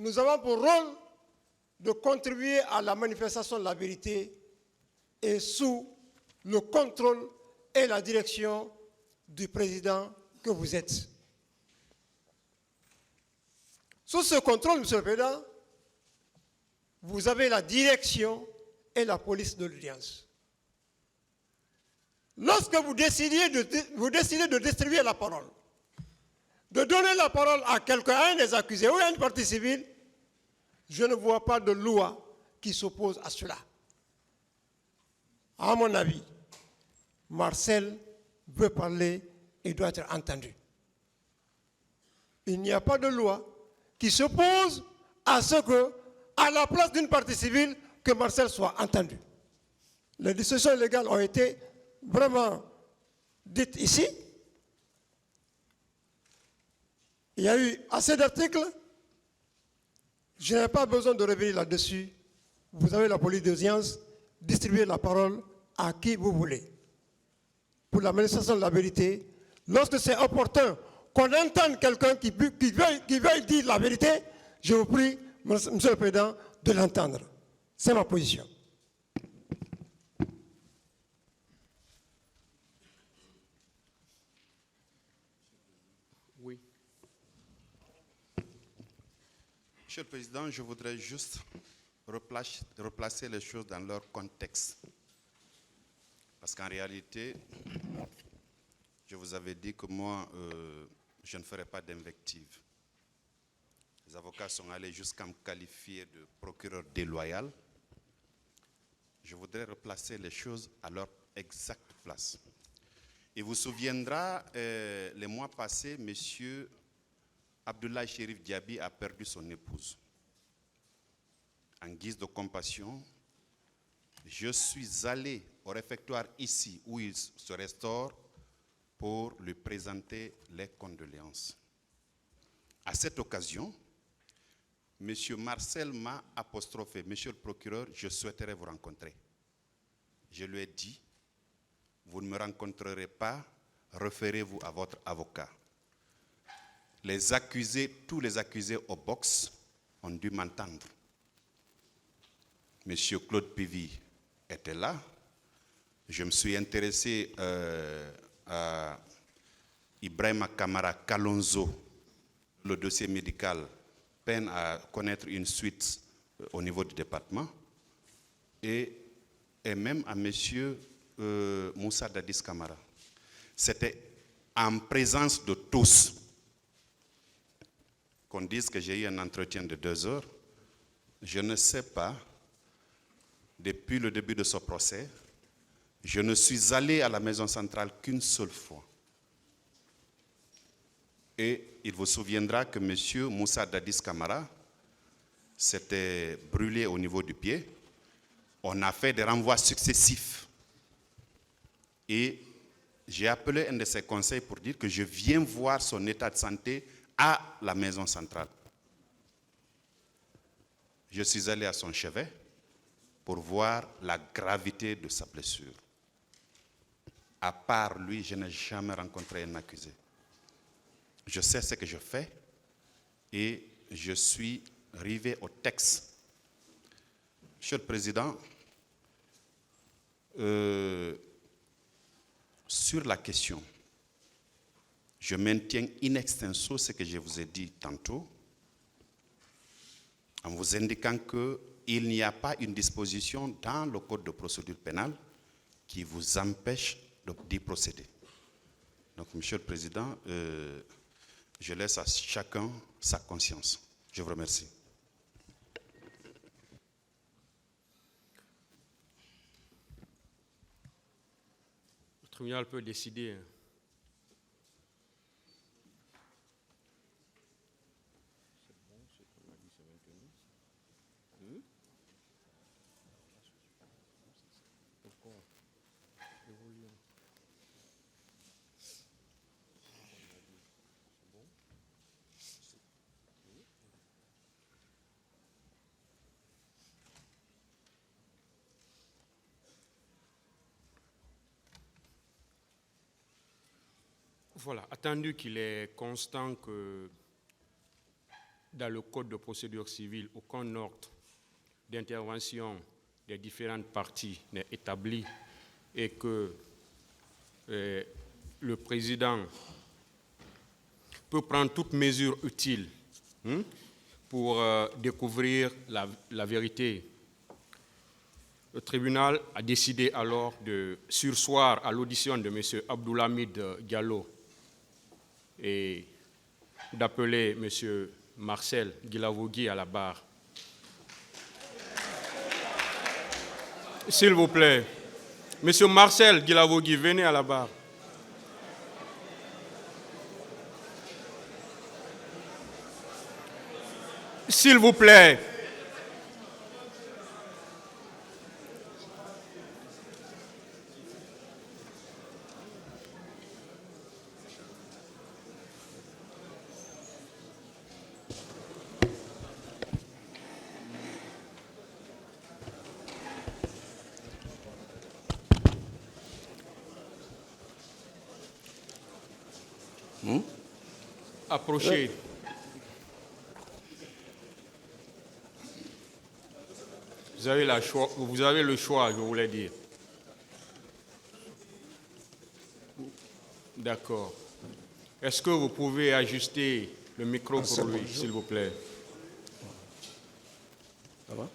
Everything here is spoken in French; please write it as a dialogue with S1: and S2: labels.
S1: nous avons pour rôle de contribuer à la manifestation de la vérité et sous le contrôle et la direction du président que vous êtes. Sous ce contrôle, Monsieur le Président, vous avez la direction et la police de l'audience. Lorsque vous décidez de distribuer la parole, de donner la parole à quelqu'un, à un des accusés ou à une partie civile, je ne vois pas de loi qui s'oppose à cela. À mon avis, Marcel veut parler et doit être entendu. Il n'y a pas de loi qui s'oppose à ce que, à la place d'une partie civile, que Marcel soit entendu. Les discussions légales ont été vraiment dites ici. Il y a eu assez d'articles. Je n'ai pas besoin de revenir là-dessus. Vous avez la police d'audience, distribuez la parole à qui vous voulez. Pour la manifestation de la vérité, lorsque c'est opportun qu'on entende quelqu'un qui veuille dire la vérité, je vous prie, Monsieur le Président, de l'entendre. C'est ma position.
S2: Oui. Monsieur le Président, je voudrais juste replacer les choses dans leur contexte. Parce qu'en réalité, je vous avais dit que moi, je ne ferai pas d'invective. Les avocats sont allés jusqu'à me qualifier de procureur déloyal. Je voudrais replacer les choses à leur exacte place. Il vous souviendra, les mois passés, M. Abdoulaye Chérif Diaby a perdu son épouse. En guise de compassion, je suis allé au réfectoire ici, où il se restaure, pour lui présenter les condoléances. À cette occasion, M. Marcel m'a apostrophé. Monsieur le procureur, je souhaiterais vous rencontrer. Je lui ai dit, vous ne me rencontrerez pas, référez-vous à votre avocat. Les accusés, tous les accusés au box ont dû m'entendre. Monsieur Claude Pivy était là. Je me suis intéressé à Ibrahima Kamara Kalonzo. Le dossier médical peine à connaître une suite au niveau du département. Et même à monsieur Moussa Dadis Kamara. C'était en présence de tous qu'on dise que j'ai eu un entretien de 2 heures. Je ne sais pas, depuis le début de ce procès, je ne suis allé à la maison centrale qu'une seule fois. Et il vous souviendra que M. Moussa Dadis Kamara s'était brûlé au niveau du pied. On a fait des renvois successifs. Et j'ai appelé un de ses conseils pour dire que je viens voir son état de santé à la maison centrale. Je suis allé à son chevet pour voir la gravité de sa blessure. À part lui, je n'ai jamais rencontré un accusé. Je sais ce que je fais et je suis rivé au texte. Monsieur le Président, sur la question, je maintiens in extenso ce que je vous ai dit tantôt, en vous indiquant qu'il n'y a pas une disposition dans le Code de procédure pénale qui vous empêche d'y procéder. Donc, Monsieur le Président, je laisse à chacun sa conscience. Je vous remercie.
S3: Le tribunal peut décider. Voilà, attendu qu'il est constant que dans le Code de procédure civile, aucun ordre d'intervention des différentes parties n'est établi et que le président peut prendre toute mesure utile pour découvrir la vérité. Le tribunal a décidé alors de surseoir à l'audition de M. Abdoulhamid Diallo et d'appeler M. Marcel Guilavogui à la barre. S'il vous plaît, M. Marcel Guilavogui, venez à la barre. S'il vous plaît. Approchez. Vous avez le choix, je voulais dire. D'accord. Est-ce que vous pouvez ajuster le micro pour lui, s'il vous plaît?
S4: Ça va?